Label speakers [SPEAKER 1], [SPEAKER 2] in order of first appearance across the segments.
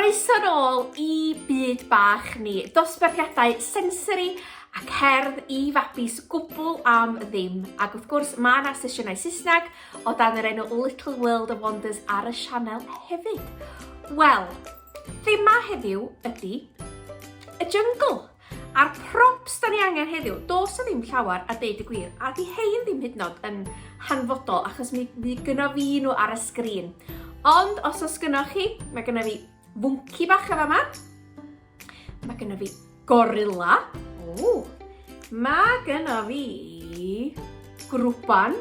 [SPEAKER 1] Croeso nôl i byd bach ni. Dosbarthiadau sensory ac cerdd i fabis gwbl am ddim. Ac wrth gwrs mae yna sesiynau Saesneg o dan yr enw Little World of Wonders ar y sianel hefyd. Wel, thema heddiw ydy y jungle. A'r props da ni angen heddiw, dos o ddim llawer a deud y gwir, a di hein ddim hyd yn oed yn hanfodol achos mi gynno fi nhw ar y sgrin. Ond os oes gynnoch chi, mae gynno fi fwnci bach efo yma, mae gynno fi gorilla, mae gynno fi grwpan,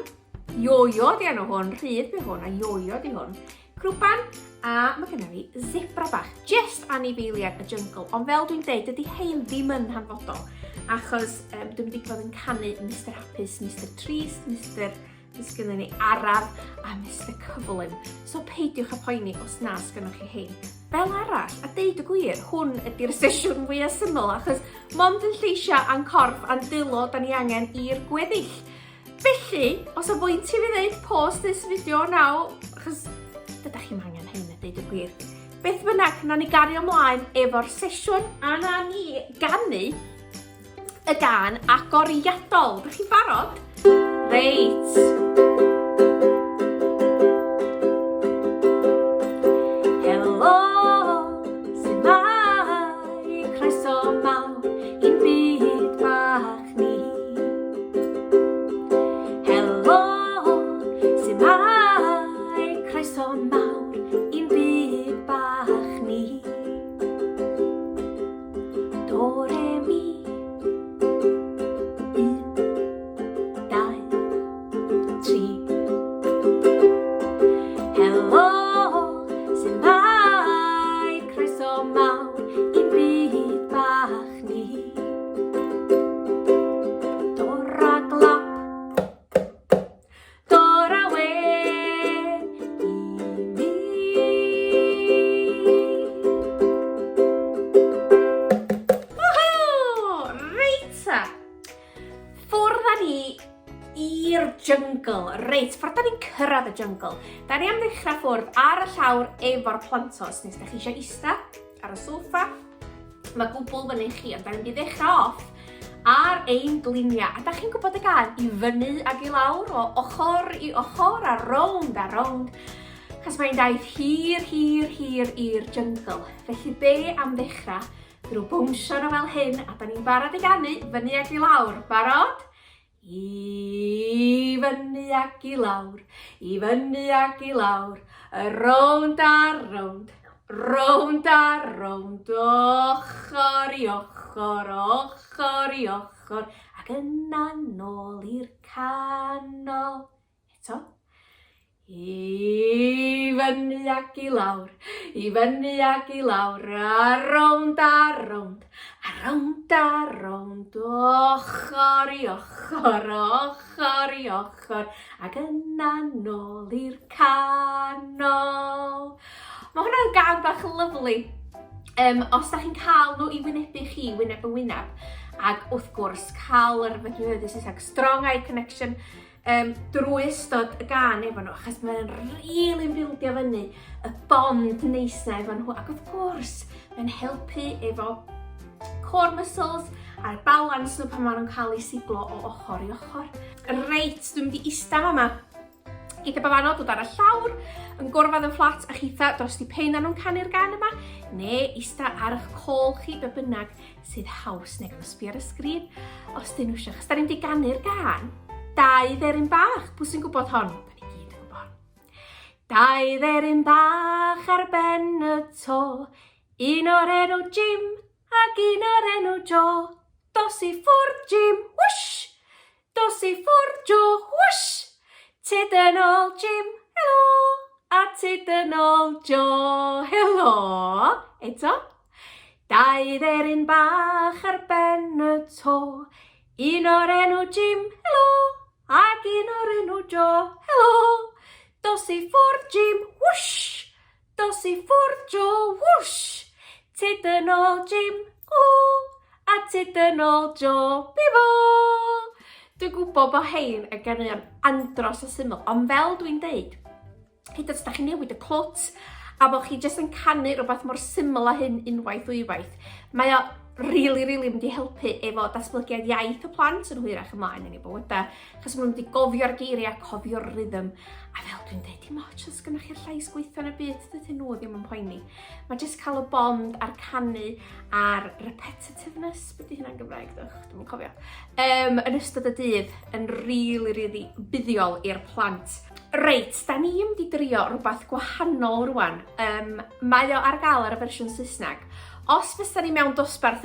[SPEAKER 1] ioio di enw hwn, rhydd di hwn a ioio di hwn, grwpan, a mae gynno fi zebra bach, just anifeiliad y jungle, ond fel dwi'n deud, ydy hein ddim yn hanfodol, achos dwi'n wedi bod yn canu Mr Hapus, Mr Trees, Mr Gynnu ni Araf a Mr Cyflym. So peidiwch a poeni os na sgynnoch chi hein. Fel arall, a deud y gwir, hwn ydy'r sesiwn fwyaf syml achos mond yn lleisia a'n corff a'n dilo da ni angen i'r gweddill. Felly, os o bwynt i fi ddeud post this video now, achos dydych chi'n angen hein a deud y gwir. Beth bynnag, na ni gario ymlaen efo'r sesiwn a na ni ganu y gan agoriadol. Dych chi'n barod? Reit. Jungle. Reit, ffordd da ni'n cyrraedd y jungle. Da ni am ddechrau ffwrdd ar y llawr efo'r plantos. Nes da chi eisiau ista ar y soffa. Mae gwbl fyny chi, ond da ni'n ddechrau off ar ein gliniau. A da chi'n gwybod y gan i fyny ag i lawr o ochr i ochr a rownd. Chos mae'n daith hir i'r jungle. Felly be am ddechrau drwy bwnsio nhw fel hyn a da ni'n barod i ganu fyny ag i lawr. Barod? I fyny ac i lawr, rownd a rownd, ochr i ochr, ac yna nôl i'r canol. Eto. I fyny ac i lawr, a rownd, ochr i ochr, ac yna nôl i'r canol. Mae hwnna'n gan bach lyflu. Os da chi'n cael nhw i wynebu chi, wyneb yn wyneb, ac wrth gwrs cael yr strong eye connection, drwy ystod y gan efo nhw, achos mae'n rili'n bildio fyny y bond neis na efo nhw, ac wrth gwrs mae'n helpu efo core muscles a'r balans nhw pan maen nhw'n cael eu siglo o ochr i ochr. Reit, dwi'n mynd i ista yma. Eitha bafanod, dod ar y llawr, yn gwrfod yn fflat a chitha dros di pein a nhw'n canu'r gan yma, neu ista ar eich col chi be bynnag sydd haws neu gan sbio ar y sgrin os dyn nhw eisiau. Chos da ni'n di ganu'r gan, 2 dderyn bach. Pwy sy'n gwybod hon? Da ni gyd yn gwybod. 2 dderyn bach ar ben y to, un o'r enw Jim ac un o'r enw Joe. Dos i ffwrdd Jim, whoosh! Dos i ffwrdd Joe, whoosh! Tyd yn ôl Jim, helo! A tyd yn ôl Joe, helo! Eto. 2 dderyn bach ar ben y to, un o'r enw Jim, helo! Ac un o'r enw Joe, helo! Dos i ffwrdd Jim, whoosh! Dos i ffwrdd Joe, whoosh! Tyd yn ôl Jim, a tyd yn ôl Joe, bifo! Dwi'n gwybod bod hein yn ganeuon andros o syml, ond fel dwi'n deud, hyd os da chi'n newid y clwt a bod chi jyst yn canu rhywbeth mor syml â hyn unwaith ddwywaith. Mae o really mynd i helpu efo datblygiad iaith y plant yn hwyrach ymlaen yn ei bywydau, achos maen nhw'n mynd i gofio'r geiriau, cofio'r rhythm, a fel dwi'n dweud, dim ots os gynnwch chi'r llais gweithio yn y byd, dydyn nhw ddim yn poeni. Mae jyst cael y bond a'r canu a'r repetitiveness, beth ydy hynna'n Gymraeg, dwi'n yn cofio, yn ystod y dydd yn really buddiol i'r plant. Reit, da ni yn mynd i drio rhywbeth gwahanol rwan. Mae o ar gael ar y fersiwn Saesneg. Os fysa ni mewn dosbarth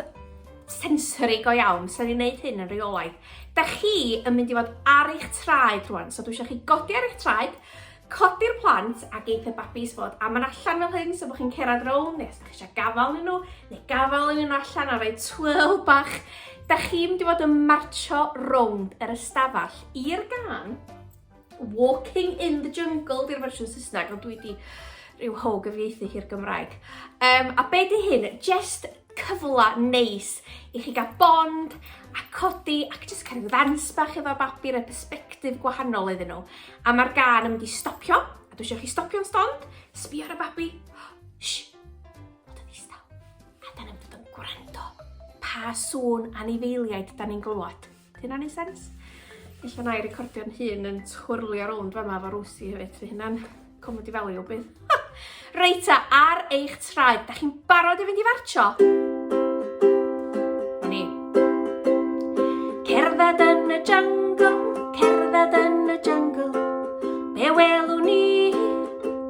[SPEAKER 1] sensory go iawn, sa ni'n neud hyn yn reolaidd. Da chi yn mynd i fod ar eich traed rwan, so dwi eisiau chi godi ar eich traed, codi'r plant a geith y babis fod am yn allan fel hyn, so bod chi'n cerad rown, neu os da chi eisiau gafal yn nhw, neu gafal yn nhw allan a rhoi twirl bach. Da chi mynd i fod yn marcho rownd yr ystafell i'r gan Walking in the Jungle di'r fersiwn Saesneg, ond dwi wedi rhyw ho gyfieithu i'r Gymraeg. A be di hyn? Just cyfla neis i chi gael bond a codi ac jyst cael ddans bach efo babi a perspektif gwahanol iddyn nhw. A mae'r gan yn mynd i stopio, a dwi eisiau chi stopio'n stond, sbio ar y babi, bod yn ddistaw. A da ni'n dod yn gwrando pa sŵn anifeiliaid da ni'n glywed. Hynna'n ei sens? Ella na i recordio'n hun yn twrlio rownd fama efo Rwsi hefyd, fi hynna'n comedy value o bydd. Reita, ar eich traed, da chi'n barod i fynd i fartsio? Ni. Cerdded yn y jungle, cerdded yn y jungle, be welwn ni,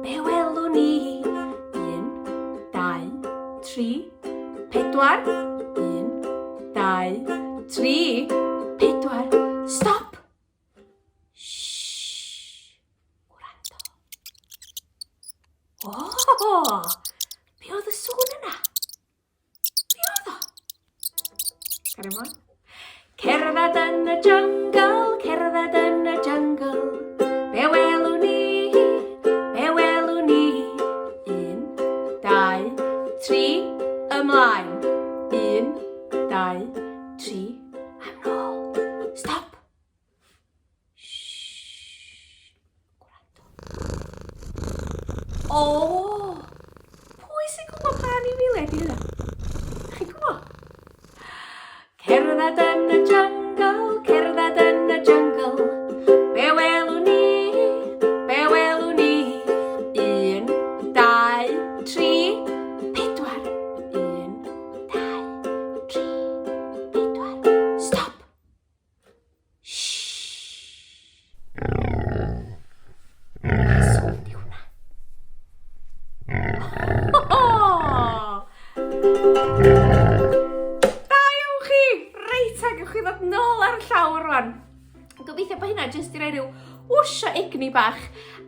[SPEAKER 1] be welwn ni. 1, 2, 3, 4, 1, 2, 3, 4, stop! Be oedd y sŵn yna? Be oedd o? Cario mlaen. Cerdded yn y jungle, cerdded yn y jungle, be welwn ni, be welwn ni. 1, 2, 3, ymlaen. 1, 2, 3, am nôl. Stop! O! Pwy sy'n gwybod pa anifeiliaid i hynna? Dach chi'n gwybod? Cerdded yn y jungle, cerdded yn y jungle, be welwn ni, be welwn ni. 1, 2, 3, 4. 1, 2, 3, 4. Stop! Sŵn di hwnna. Da yw chi! Reit, a gewch chi ddod nôl ar y llawr rwan. Gobeithio bod hynna jyst i roi rhyw wwsh o egni bach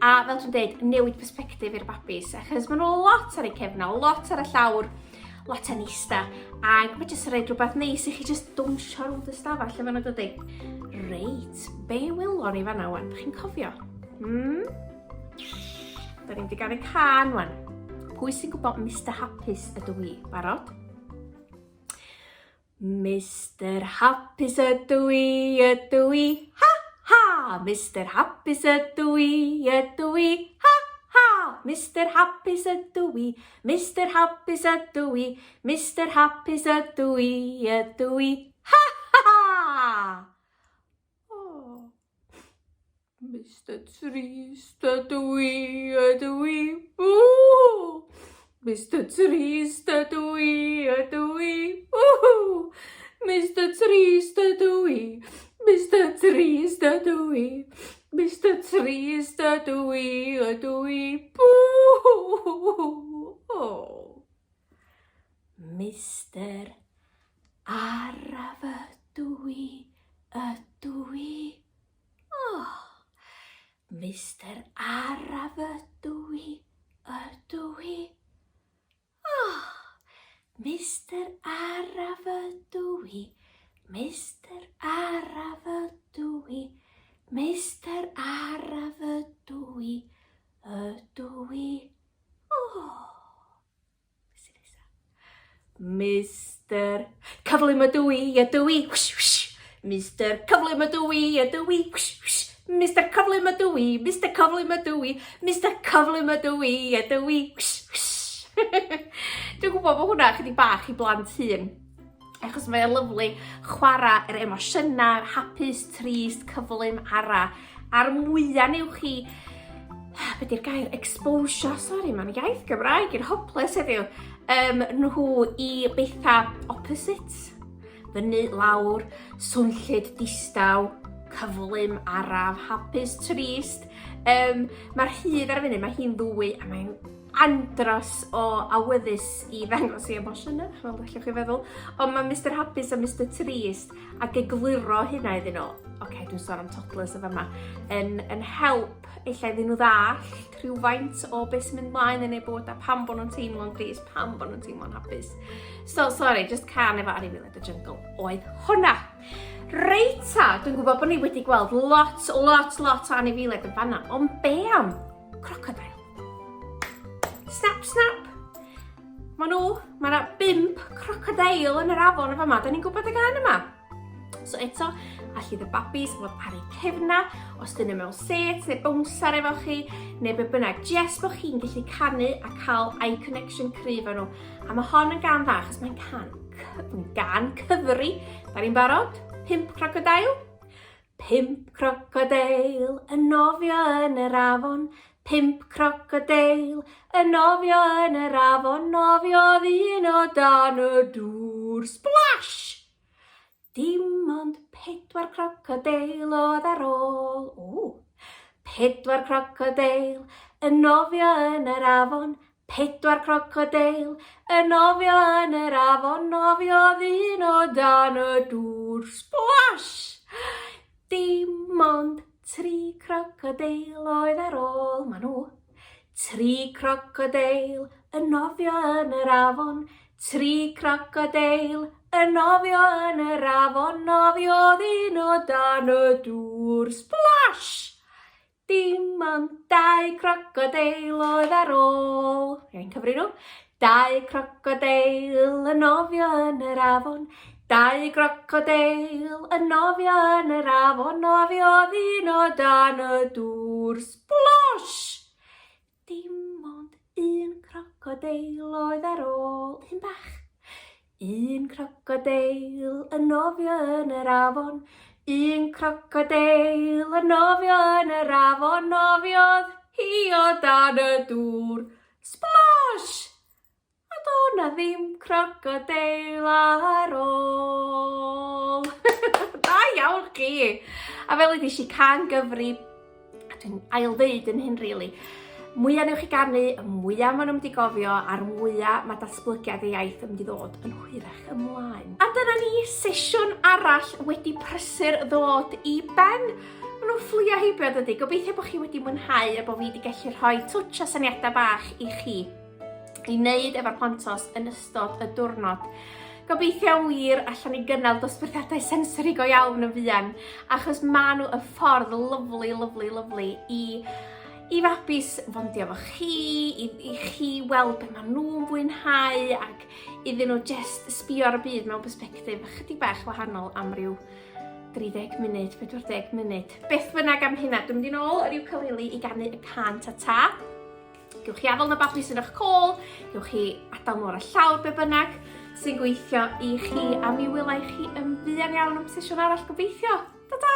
[SPEAKER 1] a fel dwi'n dweud, newid perspektif i'r babis achos maen nhw lot ar eu cefna, lot ar y llawr, lot yn eista a mae jyst yn rhaid rhywbeth neis i chi jyst dawnsio rwyd y stafell efo nhw dydy. Reit, be wylon ni fanna wan? Dych chi'n cofio? Da ni'n di gael ei can wan. Pwy sy'n gwybod Mr Hapus ydw i? Barod? Mr Hapus ydw i, ha ha! Mr Hapus ydw i, ha ha! Mr Hapus ydw i, Mr Hapus ydw i, Mr Hapus ydw i, ha ha! Oh. Mr Trist ydw i, woo! Mr Trist ydw i, woo! Mr Trist ydw i, Mr Trist ydw i, Mr Trist ydw i, boo! Oh. Mr Araf ydw i, oh. Mr Araf ydw i, oh. Mr Araf ydw i, Mr Araf ydw i, Mr Araf ydw i, oh. Mr Cyflym ydw i, whoosh, whoosh. Mr Cyflym ydw i, whoosh, whoosh. Mr Cyflym ydw i, Mr Cyflym ydw i, Mr Cyflym ydw i, ydw i. Dwi'n gwybod bod hwnna chydig bach i blant hyn. Achos mae'n lyflu chwarae yr emosiynau, hapus, trist, cyflym, ara. A'r mwyaf newch chi, be di'r gair, exposure, sori, mae'n iaith Gymraeg, i'r hopeless heddiw, nhw i bethau opposites. Fyny, lawr, swnllyd, distaw, cyflym, araf, hapus, trist. Mae'r hyd ar y funud, mae hi'n ddwy a mae'n andros o awyddus i ddangos i emosiynau, fel allwch chi feddwl. Ond mae Mr Hapus a Mr Trist ac egluro hynna iddyn nhw, dwi'n sôn am toddlers y fama, yn help eich iddyn nhw ddallt rhywfaint o beth sy'n mynd mlaen yn ei bod a pam bod nhw'n teimlo'n gris, pam bod nhw'n teimlo'n hapus. So, sorry, just can efo Anifeiliaid y Jungle oedd hwnna. Reita, dwi'n gwybod bod ni wedi gweld lot o Anifeiliaid yn fanna, ond be am crocodile? Snap, snap. Mae'na 5 crocodile yn yr afon y fama, da ni'n gwybod y gan yma. So eto, allai y babis fod ar eu cefna, os dyn nhw mewn set neu bownsar efo chi, neu be bynnag, jyst bod chi'n gallu canu a cael eye connection cryf nhw. A mae hon yn gan dda, achos mae'n gan cyfri. Da ni'n barod? 5 crocodile. 5 crocodile yn nofio yn yr afon. 5 crocodile yn nofio yn yr afon, nofiodd un o dan y dŵr. Splash! Dim ond 4 crocodile oedd ar ôl. 4 crocodile yn nofio yn yr afon. 4 crocodile yn nofio yn yr afon, nofiodd un o dan y dŵr. Splash! Dim ond 3 crocodile oedd ar ôl. Ma' nhw. 3 crocodile yn nofio yn yr afon. 3 crocodile yn nofio yn yr afon, nofiodd un o dan y dŵr. Splash! Dim ond 2 crocodile oedd ar ôl. Ia'n cyfri nhw. 2 crocodile yn nofio yn yr afon. 2 crocodile yn nofio yn yr afon, nofiodd un o dan y dŵr. Splash! Dim ond 1 crocodile oedd ar ôl. Un bach. 1 crocodile yn nofio yn yr afon. 1 crocodile yn nofio yn yr afon, nofiodd hi o dan y dŵr. Splash! A do' na ddim crocodile ar ôl. Da iawn chi! A fel ydych chi can gyfri, a dwi'n ail-ddeud yn hyn rili, mwyaf newch chi ganu, y mwyaf maen nhw'n mynd i gofio, a'r mwyaf mae datblygiad y iaith yn mynd i ddod yn hwyrach ymlaen. A dyna ni sesiwn arall wedi prysur ddod i ben. Maen nhw'n fflio heibio dydy. Gobeithio bod chi wedi mwynhau a bod fi wedi gallu rhoi twtsh o syniadau bach i chi i wneud efo'r pontos yn ystod y diwrnod. Gobeithio wir allan ni gynnal dosbarthiadau sensori go iawn yn fuan, achos maen nhw y ffordd lyflu i fabis fondio efo chi, i chi weld be maen nhw'n fwynhau ac iddyn nhw just sbio ar y byd mewn perspektif chydig bach wahanol am ryw 30 munud, 40 munud. Beth bynnag am hynna, dwi'n mynd i nôl yr ukulele i ganu y can ta-ta. Gewch chi afel na babis yn eich col, gewch chi adael nhw ar y llawr be bynnag sy'n gweithio i chi a mi wylai chi yn fuan iawn am sesiwn arall gobeithio. Ta-ta!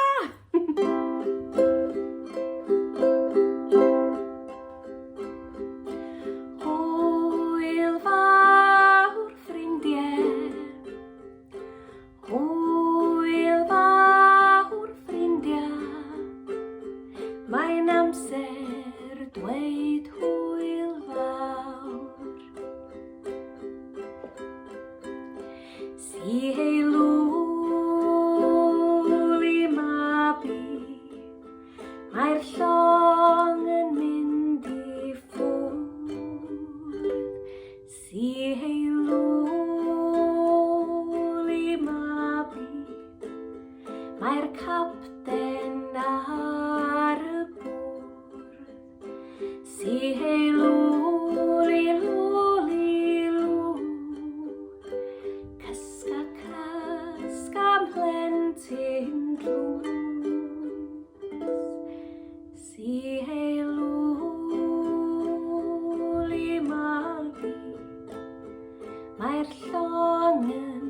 [SPEAKER 1] Mae'r llong yn